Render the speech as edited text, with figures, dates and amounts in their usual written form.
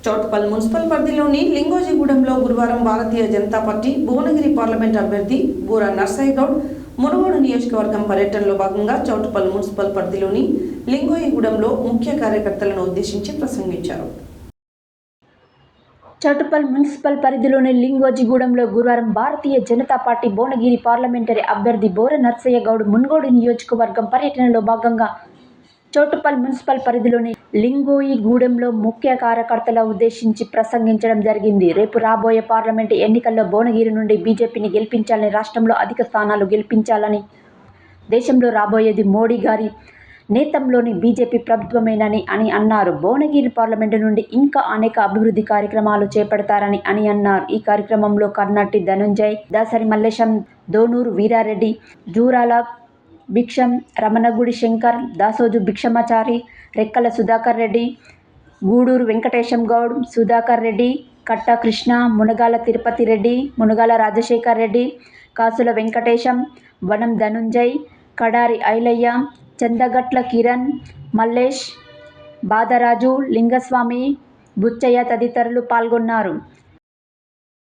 Choutuppal municipal పరిధిలోని లింగోజిగూడెంలో గురువారం Bharatiya Janata party Bhuvanagiri parliament అభ్యర్థి బూర నర్సయ్య గౌడ్ మునుగోడు నియోజకవర్గం పర్యటనలో భాగంగా చౌటుప్పల్ మున్సిపల్ పరిధిలోని లింగోజిగూడెంలో ముఖ్య కార్యకర్తలను ఉద్దేశించి ప్రసంగించారు. చౌటుప్పల్ మున్సిపల్ పరిధిలోని లింగోజిగూడెంలో గురువారం భారతీయ జనతా పార్టీ భువనగిరి పార్లమెంటరీ అభ్యర్థి బూర నర్సయ్య గౌడ్ మునుగోడు నియోజకవర్గం పర్యటనలో భాగంగా చౌటుప్పల్ మున్సిపల్ పరిధిలోని లింగోజిగూడెంలో ముఖ్య కార్యకర్తల ఉద్దేశించి ప్రసంగించడం జరిగింది. రేపు రాబోయే పార్లమెంటు ఎన్నికల్లో భువనగిరి నుండి బీజేపీని గెలిపించాలని, రాష్ట్రంలో అధిక స్థానాలు గెలిపించాలని, దేశంలో రాబోయేది మోడీ గారి నేతృత్వంలోని బీజేపీ ప్రభుత్వమేనని అన్నారు. భువనగిరి పార్లమెంటు నుండి ఇంకా అనేక అభివృద్ధి కార్యక్రమాలు చేపడతారని అన్నారు. ఈ కార్యక్రమంలో కర్నట్టి ధనుంజయ్, దాసరి మల్లేశం, దోనూరు వీరారెడ్డి, జూరాల భిక్షం, రమణగుడి శంకర్, దాసోజు భిక్షమాచారి, రెక్కల సుధాకర్ రెడ్డి, గూడూరు వెంకటేశం గౌడ్, సుధాకర్ రెడ్డి, కట్ట కృష్ణ, మునగాల తిరుపతి రెడ్డి, మునగాల రాజశేఖర్ రెడ్డి, కాసుల వెంకటేశం, వనం ధనుంజయ్, కడారి ఐలయ్య, చందగట్ల కిరణ్, మల్లేష్, బాదరాజు, లింగస్వామి, బుచ్చయ్య తదితరులు పాల్గొన్నారు.